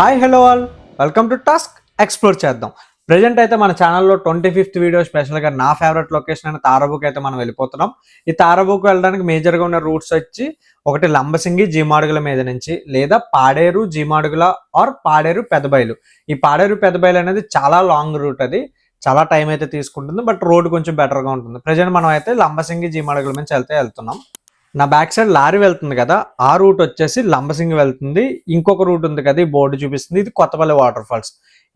Hi hello all, welcome to task explore చేద్దాం. Present అయితే మన ఛానల్లో 25th వీడియో స్పెషల్గా నా ఫేవరెట్ లొకేషన్ అయిన తారాబుకి అయితే మనం వెళ్ళిపోతున్నాం. ఈ తారాబుకి వెళ్ళడానికి మేజర్గా ఉన్న రూట్స్ వచ్చి ఒకటి లంబసింగి జీమాడుగుల మీద నుంచి, లేదా పాడేరు జీమాడుగుల ఆర్ పాడేరు పెదబయలు. ఈ పాడేరు పెదబయలు అనేది చాలా లాంగ్ రూట్, అది చాలా టైం అయితే తీసుకుంటుంది, బట్ రోడ్ కొంచెం బెటర్గా ఉంటుంది. ప్రజెంట్ మనం అయితే లంబసింగి జీమాడుగుల నుంచి వెళ్తున్నాం. నా బ్యాక్ సైడ్ లారీ వెళ్తుంది కదా, ఆ రూట్ వచ్చేసి లంబసింగి వెళ్తుంది. ఇంకొక రూట్ ఉంది కదా, ఈ బోర్డు చూపిస్తుంది, ఇది కొత్తపల్లి వాటర్ ఫాల్స్.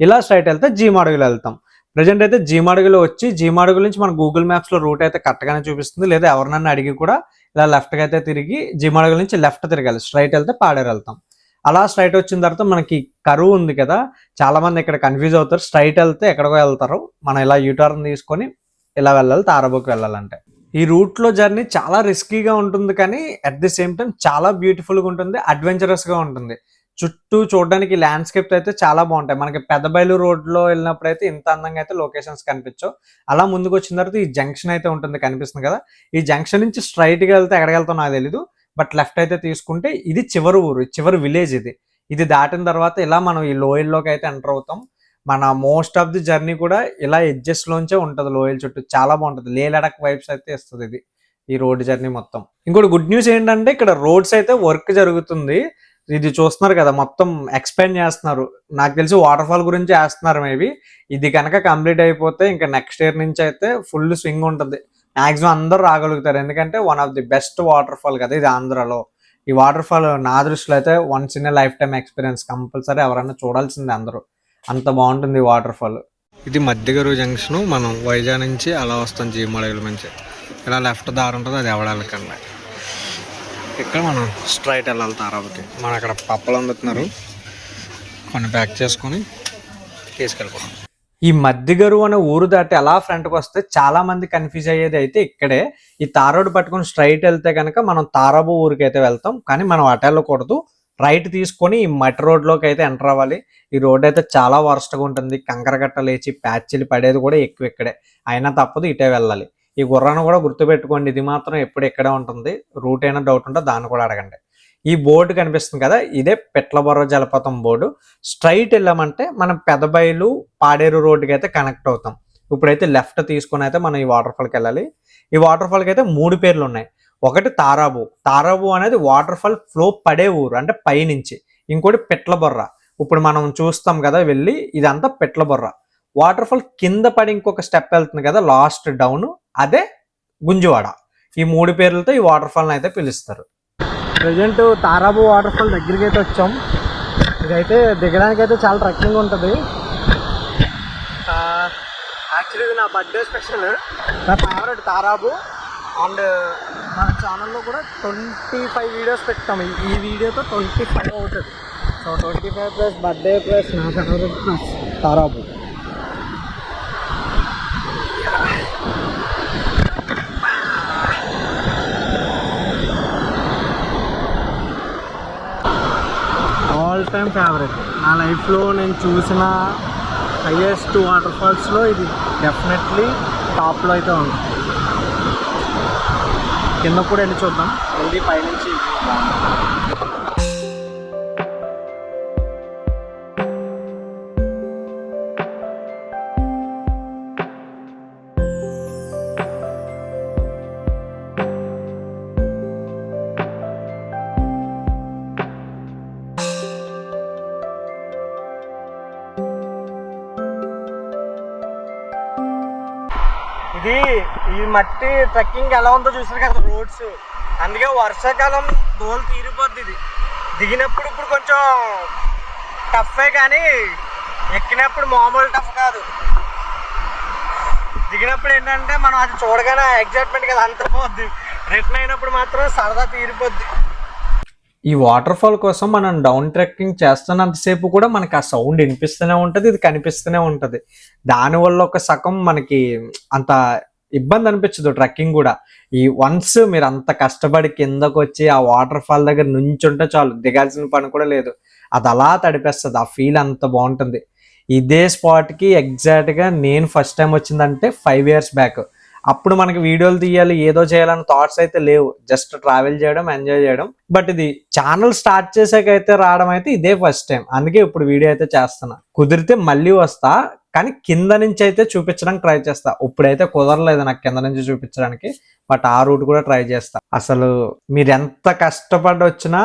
ఇలా స్ట్రైట్ వెళ్తే జీమాడుగులు వెళ్తాం. ప్రజెంట్ అయితే జీమాడుగులు వచ్చి జీమాడుగుల నుంచి మన గూగుల్ మ్యాప్స్ లో రూట్ అయితే కరెక్ట్గానే చూపిస్తుంది. లేదా ఎవరినన్నా అడిగి కూడా ఇలా లెఫ్ట్గా అయితే తిరిగి జీమాడుగుల నుంచి లెఫ్ట్ తిరగాలి. స్ట్రైట్ వెళ్తే పాడేరు వెళ్తాం. అలా స్ట్రైట్ వచ్చిన తర్వాత మనకి కరువు ఉంది కదా, చాలా మంది ఇక్కడ కన్ఫ్యూజ్ అవుతారు. స్ట్రైట్ వెళ్తే ఎక్కడికో వెళ్తారు, మనం ఇలా యూటర్న్ తీసుకొని ఇలా వెళ్ళాలి తారాబుకి వెళ్ళాలంటే. ఈ రూట్లో జర్నీ చాలా రిస్కీగా ఉంటుంది, కానీ అట్ ది సేమ్ టైం చాలా బ్యూటిఫుల్గా ఉంటుంది, అడ్వెంచరస్గా ఉంటుంది. చుట్టూ చూడడానికి ల్యాండ్స్కేప్ అయితే చాలా బాగుంటాయి. మనకి పెద్దబయలు రోడ్లో వెళ్ళినప్పుడు అయితే ఇంత అందంగా అయితే లొకేషన్స్ కనిపించవు. అలా ముందుకు వచ్చిన తర్వాత ఈ జంక్షన్ అయితే ఉంటుంది, కనిపిస్తుంది కదా. ఈ జంక్షన్ నుంచి స్ట్రైట్గా వెళ్తే ఎక్కడికి వెళ్తాం నాకు తెలీదు, బట్ లెఫ్ట్ అయితే తీసుకుంటే ఇది చివరి ఊరు, చివరి విలేజ్. ఇది దాటిన తర్వాత ఇలా మనం ఈ లోయల్లోకి అయితే ఎంటర్ అవుతాం. మన మోస్ట్ ఆఫ్ ది జర్నీ కూడా ఇలా ఎడ్జెస్ లోంచే ఉంటుంది, లోయల్ చుట్టూ చాలా బాగుంటుంది. లే లడక్ వైబ్స్ అయితే ఇస్తుంది ఇది ఈ రోడ్ జర్నీ మొత్తం. ఇంకోటి గుడ్ న్యూస్ ఏంటంటే ఇక్కడ రోడ్స్ అయితే వర్క్ జరుగుతుంది. ఇది చూస్తున్నారు కదా, మొత్తం ఎక్స్పాండ్ చేస్తున్నారు. నాకు తెలిసి వాటర్ ఫాల్ గురించి వేస్తున్నారు మేబీ. ఇది కనుక కంప్లీట్ అయిపోతే ఇంకా నెక్స్ట్ ఇయర్ నుంచి అయితే ఫుల్ స్వింగ్ ఉంటుంది. మాక్సిమం అందరూ రాగలుగుతారు, ఎందుకంటే one of the best water fall కదా ఇది ఆంధ్రాలో. ఈ వాటర్ ఫాల్ నా దృష్టిలో అయితే once in a life time experience, compulsory ఎవరైనా చూడాల్సిందే అందరూ. అంత బాగుంటుంది వాటర్ ఫాల్. ఇది మధ్యగరు జంక్షన్. మనం వైజాగ్ నుంచి అలా వస్తాం జీమాడుగుల నుంచి. ఇలా లెఫ్ట్ దారి ఉంటుంది, అది ఎవడాలకన్నా. ఇక్కడ మనం స్ట్రైట్ వెళ్ళాలి తారాబుకి. మనం అక్కడ పప్పలు అందుతున్నారు, కొన్ని ప్యాక్ చేసుకొని తీసుకెళ్ళిపోతాం. ఈ మధ్యగరు అనే ఊరు దాటి అలా ఫ్రంట్కి వస్తే చాలా మంది కన్ఫ్యూజ్ అయ్యేది అయితే ఇక్కడే. ఈ తారోడు పట్టుకొని స్ట్రైట్ వెళ్తే కనుక మనం తారాబు ఊరికి అయితే వెళ్తాం, కానీ మనం అటు వెళ్ళకూడదు. రైట్ తీసుకొని ఈ మట్టి రోడ్లోకి అయితే ఎంటర్ అవ్వాలి. ఈ రోడ్ అయితే చాలా వరస్ట్గా ఉంటుంది, కంకరగట్ట లేచి ప్యాచ్లు పడేది కూడా ఎక్కువ ఇక్కడే. అయినా తప్పదు, ఇటే వెళ్ళాలి. ఈ గుర్రాన్ని కూడా గుర్తుపెట్టుకోండి, ఇది మాత్రం ఎప్పుడు ఇక్కడే ఉంటుంది. రూట్ అయినా డౌట్ ఉంటే దాన్ని కూడా అడగండి. ఈ బోర్డు కనిపిస్తుంది కదా, ఇదే పెట్లబొర్ర జలపాతం బోర్డు. స్ట్రైట్ వెళ్ళామంటే మనం పెదబయలు పాడేరు రోడ్డుకి అయితే కనెక్ట్ అవుతాం. ఇప్పుడైతే లెఫ్ట్ తీసుకొని అయితే మనం ఈ వాటర్ ఫాల్కి వెళ్ళాలి. ఈ వాటర్ ఫాల్కి అయితే 3 పేర్లు ఉన్నాయి. ఒకటి తారాబు. తారాబు అనేది వాటర్ ఫాల్ ఫ్లో పడే ఊరు, అంటే పైనుంచి. ఇంకోటి పెట్లబొర్ర, ఇప్పుడు మనం చూస్తాం కదా వెళ్ళి, ఇదంతా పెట్లబొర్ర. వాటర్ ఫాల్ కింద పడి ఇంకొక స్టెప్ వెళ్తుంది కదా లాస్ట్ డౌన్, అదే గుంజువాడ. ఈ 3 పేర్లతో ఈ వాటర్ ఫాల్ని అయితే పిలుస్తారు. ప్రజెంట్ తారాబు వాటర్ ఫాల్ దగ్గరికి అయితే వచ్చాం. ఇదైతే దిగడానికి అయితే చాలా ట్రెక్కింగ్ ఉంటుంది. యాక్చువల్లీ ఇది నా బర్త్డే స్పెషల్, నా ఫేవరెట్ తారాబు. అండ్ మన ఛానల్లో కూడా 25 వీడియోస్ పెట్టాము. ఈ వీడియోతో 25 అవుతుంది. సో 25 ప్లస్ బర్త్డే ప్లస్ నా ఫేవరెట్ ప్లస్ తారాబు. All time favourite. నా లైఫ్లో నేను చూసిన హైయెస్ట్ వాటర్ ఫాల్స్లో ఇది డెఫినెట్లీ టాప్లో అయితే ఉంది. కింద కూడా వెళ్ళి చూద్దాం, వెళ్ళి పైనుంచి. ఇది ఈ మట్టి ట్రెక్కింగ్ ఎలా ఉందో చూసారు కదా రోడ్స్, అందుకే వర్షాకాలం దోలు తీరిపోద్ది. ఇది దిగినప్పుడు ఇప్పుడు కొంచెం టఫే, కానీ ఎక్కినప్పుడు మామూలు టఫ్ కాదు. దిగినప్పుడు ఏంటంటే మనం అది చూడగానే ఎగ్జైట్మెంట్ కదా అంత పోద్ది, రిటర్న్ అయినప్పుడు మాత్రం సరదా తీరిపోద్ది. ఈ వాటర్ ఫాల్ కోసం మనం డౌన్ ట్రెక్కింగ్ చేస్తున్నంతసేపు కూడా మనకి ఆ సౌండ్ వినిపిస్తూనే ఉంటుంది, ఇది కనిపిస్తూనే ఉంటుంది. దానివల్ల ఒక సగం మనకి అంత ఇబ్బంది అనిపించదు ట్రెక్కింగ్ కూడా. ఈ వన్స్ మీరు అంత కష్టపడి కిందకు వచ్చి ఆ వాటర్ ఫాల్ దగ్గర నుంచుంటే చాలు, దిగాల్సిన పని కూడా లేదు. అది అలా తడిపేస్తుంది, ఆ ఫీల్ అంత బాగుంటుంది. ఇదే స్పాట్కి ఎగ్జాక్ట్గా నేను ఫస్ట్ టైం వచ్చిందంటే 5 years బ్యాక్. అప్పుడు మనకి వీడియోలు తీయాలి ఏదో చేయాలని థాట్స్ అయితే లేవు, జస్ట్ ట్రావెల్ చేయడం ఎంజాయ్ చేయడం. బట్ ఇది ఛానల్ స్టార్ట్ చేసాకైతే రావడం అయితే ఇదే ఫస్ట్ టైం, అందుకే ఇప్పుడు వీడియో అయితే చేస్తున్నా. కుదిరితే మళ్ళీ వస్తా, కానీ కింద నుంచి అయితే చూపించడానికి ట్రై చేస్తా. ఇప్పుడైతే కుదరలేదు నాకు కింద నుంచి చూపించడానికి, బట్ ఆ రూట్ కూడా ట్రై చేస్తా. అసలు మీరు ఎంత కష్టపడి వచ్చినా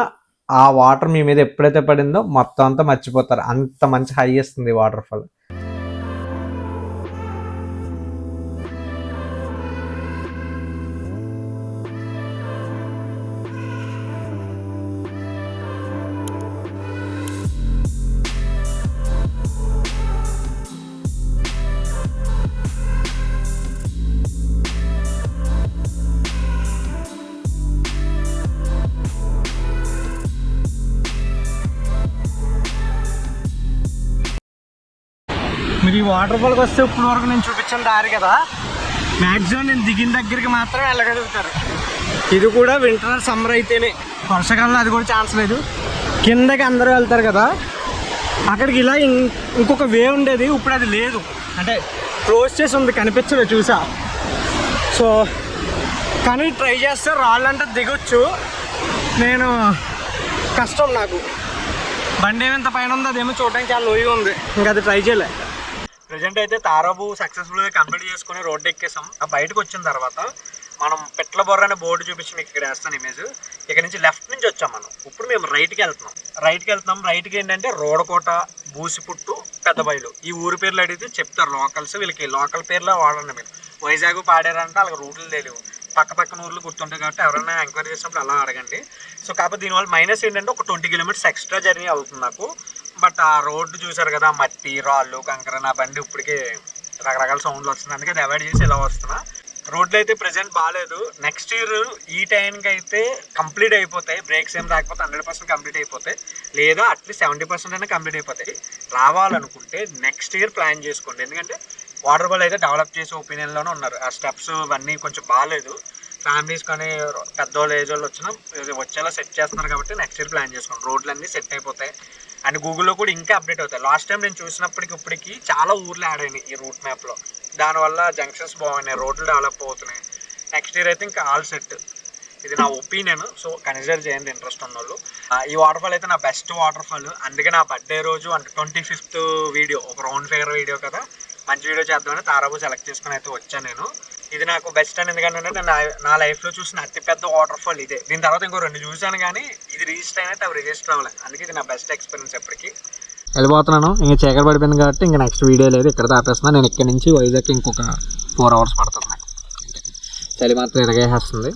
ఆ వాటర్ మీ మీద ఎప్పుడైతే పడిందో మొత్తం అంతా మర్చిపోతారు, అంత మంచి హై ఇస్తుంది వాటర్ ఫాల్. మీరు ఈ వాటర్ ఫాల్కి వస్తే ఇప్పుడు వరకు నేను చూపించిన దారి కదా, మ్యాక్సిమం నేను దిగిన దగ్గరికి మాత్రం వెళ్ళగలుగుతారు. ఇది కూడా వింటర్ సమ్మర్ అయితేనే, వర్షాకాలంలో అది కూడా ఛాన్స్ లేదు. కిందకి అందరూ వెళ్తారు కదా, అక్కడికి ఇలా ఇంకొక వే ఉండేది, ఇప్పుడు అది లేదు, అంటే క్లోజ్ చేసి ఉంది, కనిపించదు చూసా. సో కానీ ట్రై చేస్తే రాళ్ళంటే దిగొచ్చు, నేను కష్టం నాకు. బండి ఏమింత పైన ఉంది, అదేమో చూడడానికి చాలా లోయగా ఉంది, ఇంకా అది ట్రై చేయలే. ప్రజెంట్ అయితే తారాబు సక్సెస్ఫుల్గా కంప్లీట్ చేసుకుని రోడ్డు ఎక్కేసాం. ఆ బయటకు వచ్చిన తర్వాత మనం పెట్ల బొర్ర అనే బోర్డు చూపించి మీకు ఇక్కడ వేస్తాను ఇమేజ్. ఇక్కడ నుంచి లెఫ్ట్ నుంచి వచ్చాం మనం, ఇప్పుడు మేము రైట్కి వెళ్తున్నాం. రైట్కి ఏంటంటే రోడకోట, బూసిపుట్టు, పెద్దబయలు, ఈ ఊరి పేర్లు అడిగితే చెప్తారు లోకల్స్. వీళ్ళకి లోకల్ పేర్లో వాడండి. మీరు వైజాగ్ పాడారంటే వాళ్ళకి రూట్లు తెలియవు, పక్కన ఊర్లు గుర్తుంటాయి కాబట్టి ఎవరైనా ఎంక్వైరీ చేసినప్పుడు అలా అడగండి. సో కాకపోతే దీనివల్ల మైనస్ ఏంటంటే ఒక 20 కిలోమీటర్స్ ఎక్స్ట్రా జర్నీ అవుతుంది నాకు. బట్ ఆ రోడ్డు చూసారు కదా, మట్టి, రాళ్ళు, కంకర, నా బండి ఇప్పటికే రకరకాల సౌండ్లు వస్తుంది, అందుకే అది అవాయిడ్ చేసి ఇలా వస్తున్నా. రోడ్లు అయితే ప్రెజెంట్ బాగాలేదు. నెక్స్ట్ ఇయర్ ఈ టైంకి అయితే కంప్లీట్ అయిపోతాయి, బ్రేక్స్ ఏం రాకపోతే 100% కంప్లీట్ అయిపోతాయి, లేదా అట్లీస్ట్ 70% అయినా కంప్లీట్ అయిపోతాయి. రావాలనుకుంటే నెక్స్ట్ ఇయర్ ప్లాన్ చేసుకోండి, ఎందుకంటే వాటర్ ఫాల్ అయితే డెవలప్ చేసే ఒపీనియన్లోనే ఉన్నారు. ఆ స్టెప్స్ ఇవన్నీ కొంచెం బాగాలేదు. ఫ్యామిలీస్ కానీ పెద్దవాళ్ళు ఏజ్ వాళ్ళు వచ్చేలా సెట్ చేస్తున్నారు కాబట్టి నెక్స్ట్ ఇయర్ ప్లాన్ చేసుకోండి. రోడ్లు అన్నీ సెట్ అయిపోతాయి అండ్ గూగుల్లో కూడా ఇంకా అప్డేట్ అవుతాయి. లాస్ట్ టైం నేను చూసినప్పటికి ఇప్పటికి చాలా ఊర్లు యాడ్ అయినాయి ఈ రూట్ మ్యాప్లో, దానివల్ల జంక్షన్స్ బాగున్నాయి, రోడ్లు డెవలప్ అవుతున్నాయి. నెక్స్ట్ ఇయర్ అయితే ఇంకా ఆల్ సెట్. ఇది నా ఒపీనియన్, సో కన్సిడర్ చేయండి ఇంట్రెస్ట్ ఉన్న వాళ్ళు. ఈ వాటర్ ఫాల్ అయితే నా బెస్ట్ వాటర్ ఫాల్, అందుకే నా బర్త్డే రోజు అంటే 25th వీడియో, ఒక రౌండ్ ఫిగర్ వీడియో కదా, మంచి వీడియో చేద్దామని తారాబు సెలెక్ట్ చేసుకుని అయితే వచ్చాను నేను. ఇది నాకు బెస్ట్ అని ఎందుకంటే నేను నా లైఫ్లో చూసిన అతిపెద్ద వాటర్ ఫాల్ ఇదే. దీని తర్వాత ఇంకో 2 చూశాను కానీ ఇది రిజిస్టర్ అయినట్టు అవి రిజిస్టర్ అవ్వలేదు, అందుకే ఇది నా బెస్ట్ ఎక్స్పీరియన్స్ ఎప్పటికీ. వెళ్ళిపోతున్నాను, ఇంకా చీకటి పడిపోయింది కాబట్టి ఇంకా నెక్స్ట్ వీడియో లేదు, ఇక్కడ ఆపేస్తున్నాను. నేను ఇక్కడ నుంచి వైజాగ్ ఇంకొక 4 hours పడుతుంది నాకు, చలి మాత్రం ఎరగేసేస్తుంది.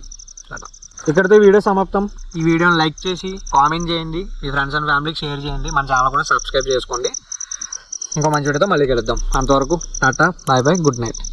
ఇక్కడితో వీడియో సమాప్తం. ఈ వీడియోని లైక్ చేసి కామెంట్ చేయండి, మీ ఫ్రెండ్స్ అండ్ ఫ్యామిలీకి షేర్ చేయండి, మన ఛానల్ కూడా సబ్స్క్రైబ్ చేసుకోండి. ఇంకో మంచి వీడియోతో మళ్ళీ కలుద్దాం. అంతవరకు tata, bye bye, good night.